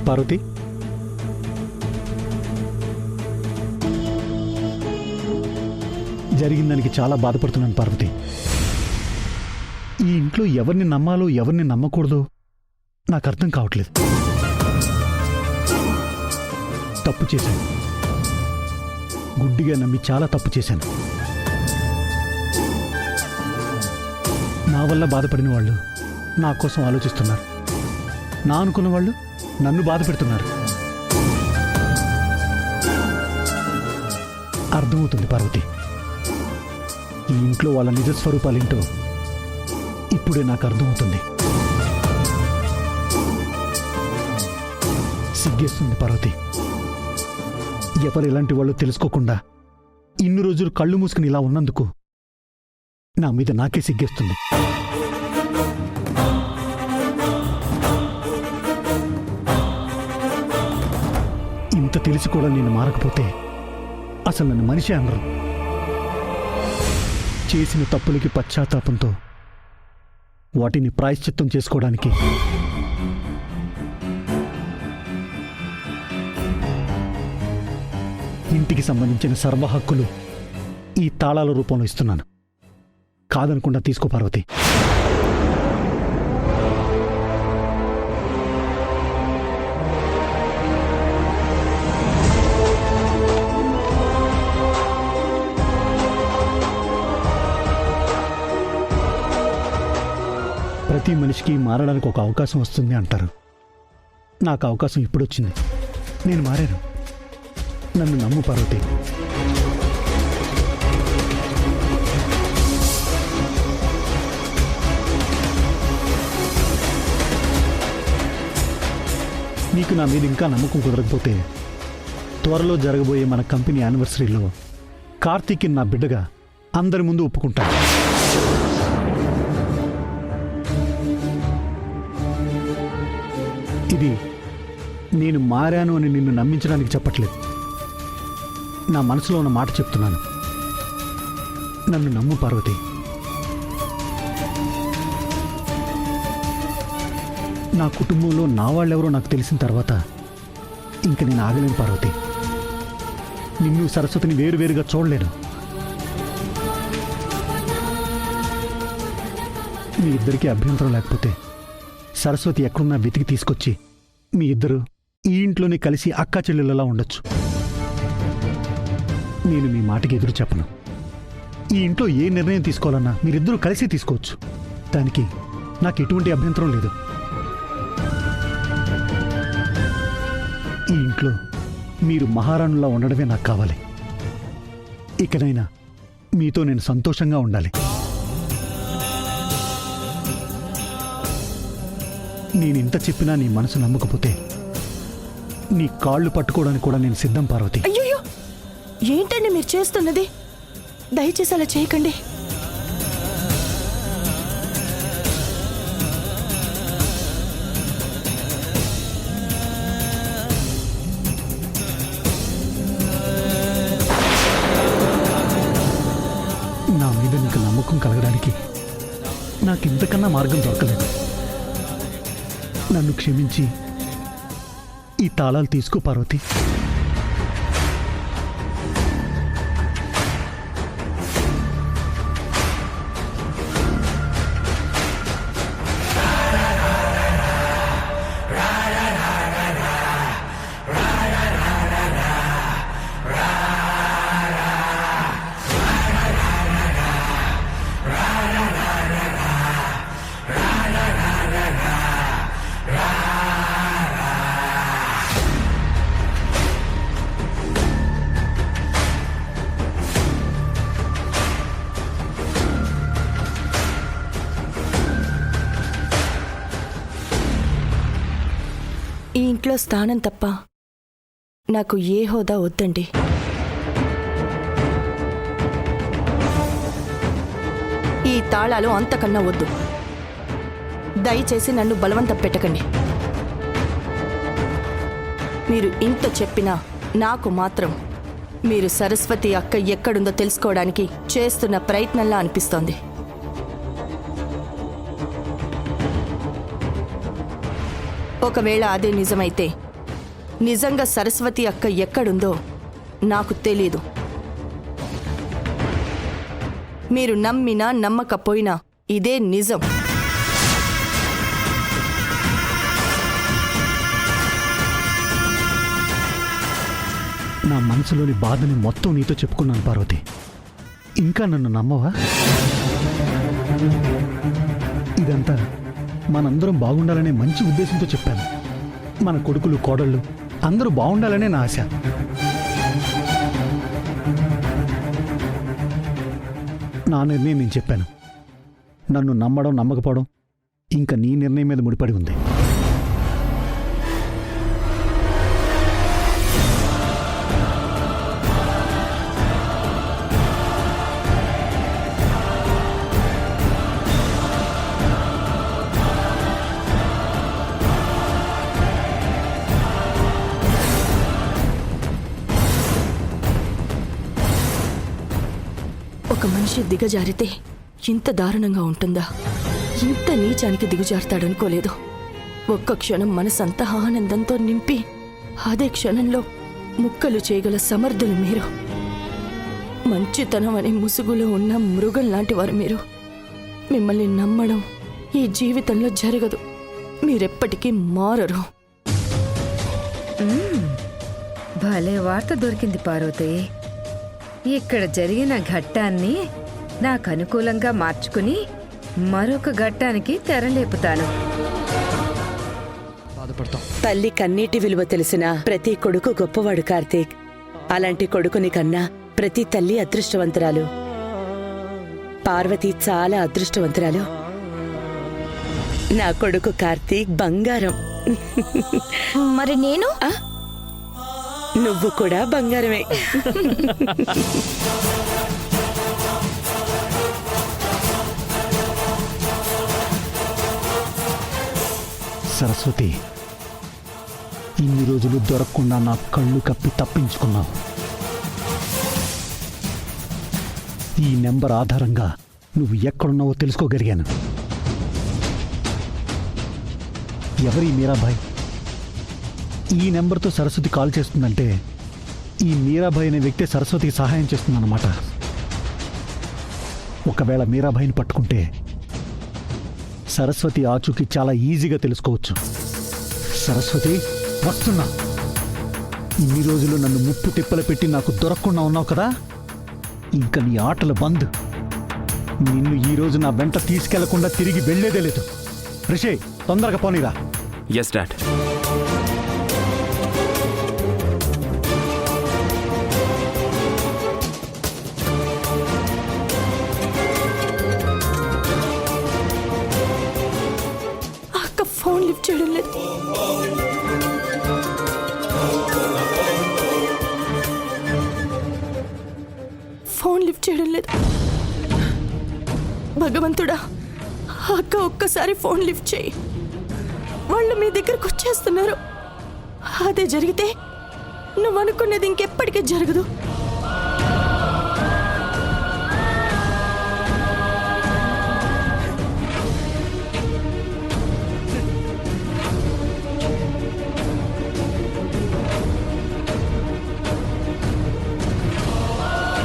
పార్వతి, జరిగిన దానికి చాలా బాధపడుతున్నాను పార్వతి. ఈ ఇంట్లో ఎవరిని నమ్మాలో ఎవరిని నమ్మకూడదో నాకు అర్థం కావట్లేదు. తప్పు చేశాను, గుడ్డిగా నమ్మి చాలా తప్పు చేశాను. నా వల్ల బాధపడిన వాళ్ళు నా కోసం ఆలోచిస్తున్నారు, నా అనుకున్న వాళ్ళు నన్ను బాధ పెడుతున్నారు. అర్థమవుతుంది పార్వతి, ఈ ఇంట్లో వాళ్ళ నిజస్వరూపాలేంటో ఇప్పుడే నాకు అర్థమవుతుంది. సిగ్గేస్తుంది పార్వతి, ఎవరు ఎలాంటి వాళ్ళు తెలుసుకోకుండా ఇన్ని రోజులు కళ్ళు మూసుకుని ఇలా ఉన్నందుకు నా మీద నాకే సిగ్గేస్తుంది. ఇంత తెలిసి కూడా నేను మారకపోతే అసలు నన్ను మనిషి అనరు. చేసిన తప్పులకి పశ్చాత్తాపంతో వాటిని ప్రాయశ్చిత్తం చేసుకోవడానికి ఇంటికి సంబంధించిన సర్వ హక్కులు ఈ తాళాల రూపంలో ఇస్తున్నాను. కాదనకుండా తీసుకో పార్వతి. ప్రతి మనిషికి మారడానికి ఒక అవకాశం వస్తుంది అంటారు. నాకు అవకాశం ఇప్పుడు వచ్చింది, నేను మారాను. నన్ను నమ్ము పార్వతి. నీకు నా మీద ఇంకా నమ్మకం కుదరకపోతే త్వరలో జరగబోయే మన కంపెనీ యానివర్సరీలో కార్తీక్ని నా బిడ్డగా అందరి ముందు ఒప్పుకుంటాను. ఇది నేను మారాను అని నిన్ను నమ్మించడానికి చెప్పట్లేదు, నా మనసులో ఉన్న మాట చెప్తున్నాను. నన్ను నమ్ము పార్వతి. నా కుటుంబంలో నా వాళ్ళెవరో నాకు తెలిసిన తర్వాత ఇంక నేను ఆగలేను పార్వతి. నిన్ను సరస్వతిని వేరువేరుగా చూడలేను. మీ ఇద్దరికీ అభ్యంతరం లేకపోతే సరస్వతి ఎక్కడున్నా వెతికి తీసుకొచ్చి మీ ఇద్దరు ఈ ఇంట్లోనే కలిసి అక్కా చెల్లెళ్ళలా ఉండొచ్చు. నేను మీ మాటకి ఎదురు చెప్పను. ఈ ఇంట్లో ఏ నిర్ణయం తీసుకోవాలన్నా మీరిద్దరూ కలిసి తీసుకోవచ్చు. దానికి నాకు ఎటువంటి అభ్యంతరం లేదు. ఈ ఇంట్లో మీరు మహారాణులా ఉండడమే నాకు కావాలి. ఇకనైనా మీతో నేను సంతోషంగా ఉండాలి. నేనింత చెప్పినా నీ మనసు నమ్మకపోతే నీ కాళ్ళు పట్టుకోవడానికి కూడా నేను సిద్ధం పార్వతి. అయ్యో, ఏంటండి మీరు చేస్తున్నది? దయచేసి అలా చేయకండి. నా మీద నీకు నమ్మకం కలగడానికి నాకింతకన్నా మార్గం దొరకలేదు. నన్ను క్షమించి ఈ తాళాలు తీసుకో పార్వతి. ఈ ఇంట్లో స్థానం తప్ప నాకు ఏ హోదా వద్దండి. ఈ తాళాలు అంతకన్నా వద్దు. దయచేసి నన్ను బలవంతం పెట్టకండి. మీరు ఇంత చెప్పినా నాకు మాత్రం మీరు సరస్వతి అక్క ఎక్కడుందో తెలుసుకోవడానికి చేస్తున్న ప్రయత్నంలా అనిపిస్తోంది. ఒకవేళ అదే నిజమైతే నిజంగా సరస్వతి అక్క ఎక్కడుందో నాకు తెలీదు. మీరు నమ్మినా నమ్మకపోయినా ఇదే నిజం. నా మనసులోని బాధని మొత్తం నీతో చెప్పుకున్నాను పార్వతి. ఇంకా నన్ను నమ్మవా? ఇదంతా మనందరం బాగుండాలనే మంచి ఉద్దేశంతో చెప్పాను. మన కొడుకులు కోడళ్ళు అందరూ బాగుండాలనే నా ఆశ. నా నిర్ణయం నేను చెప్పాను. నన్ను నమ్మడం నమ్మకపోవడం ఇంకా నీ నిర్ణయం మీద ముడిపడి ఉంది. ఒక మనిషి దిగజారితే ఇంత దారుణంగా ఉంటుందా? ఇంత నీచానికి దిగుజారుతాడనుకోలేదు. ఒక్క క్షణం మనసంతా ఆనందంతో నింపి అదే క్షణంలో ముక్కలు చేయగల సమర్థులు మీరు. మంచితనం అనే ముసుగులో ఉన్న మృగం లాంటి వారు మీరు. మిమ్మల్ని నమ్మడం ఈ జీవితంలో జరగదు. మీరెప్పటికీ మారరు. భలే వార్త దొరికింది పార్వతి. ఇక్కడ జరిగిన ఘట్టాన్ని నాకు అనుకూలంగా మార్చుకుని మరొక ఘట్టానికి తెరలేపుతాను. తల్లి కన్నీటి విలువ తెలిసిన ప్రతి కొడుకు గొప్పవాడు కార్తీక్. అలాంటి కొడుకుని కన్నా ప్రతి తల్లి అదృష్టవంతురాలు. పార్వతి చాలా అదృష్టవంతురాలు. నా కొడుకు కార్తీక్ బంగారం. మరి నేను నువ్వు కూడా బంగారమే. సరస్వతి, ఇన్ని రోజులు దొరకకుండా నా కళ్ళు కప్పి తప్పించుకున్నావు. ఈ నెంబర్ ఆధారంగా నువ్వు ఎక్కడున్నావో తెలుసుకోగలిగాను. ఎవరి మీరాబాయ్? ఈ నెంబర్తో సరస్వతి కాల్ చేస్తుందంటే ఈ మీరాబాయ్ అనే వ్యక్తి సరస్వతికి సహాయం చేస్తుందన్నమాట. ఒకవేళ మీరాబాయిని పట్టుకుంటే సరస్వతి ఆచూకీ చాలా ఈజీగా తెలుసుకోవచ్చు. సరస్వతి, వస్తున్నా. ఇన్ని రోజులు నన్ను ముప్పు తిప్పలు పెట్టి నాకు దొరకకుండా ఉన్నావు కదా, ఇంకా నీ ఆటలు బంద్. నిన్ను ఈ రోజు నా వెంట తీసుకెళ్లకుండా తిరిగి వెళ్లేదే లేదు. రిషే, తొందరగా పోనీరా. Yes dad. ఫోన్ లిఫ్ట్ చేయడం లేదు. ఫోన్ లిఫ్ట్ చేయడం లేదు. భగవంతుడా, అక్క ఒక్కసారి ఫోన్ లిఫ్ట్ చేయి. వాళ్ళు మీ దగ్గరకు వచ్చేస్తున్నారు. అదే జరిగితే నువ్వు అనుకున్నది ఇంకెప్పటికీ జరగదు.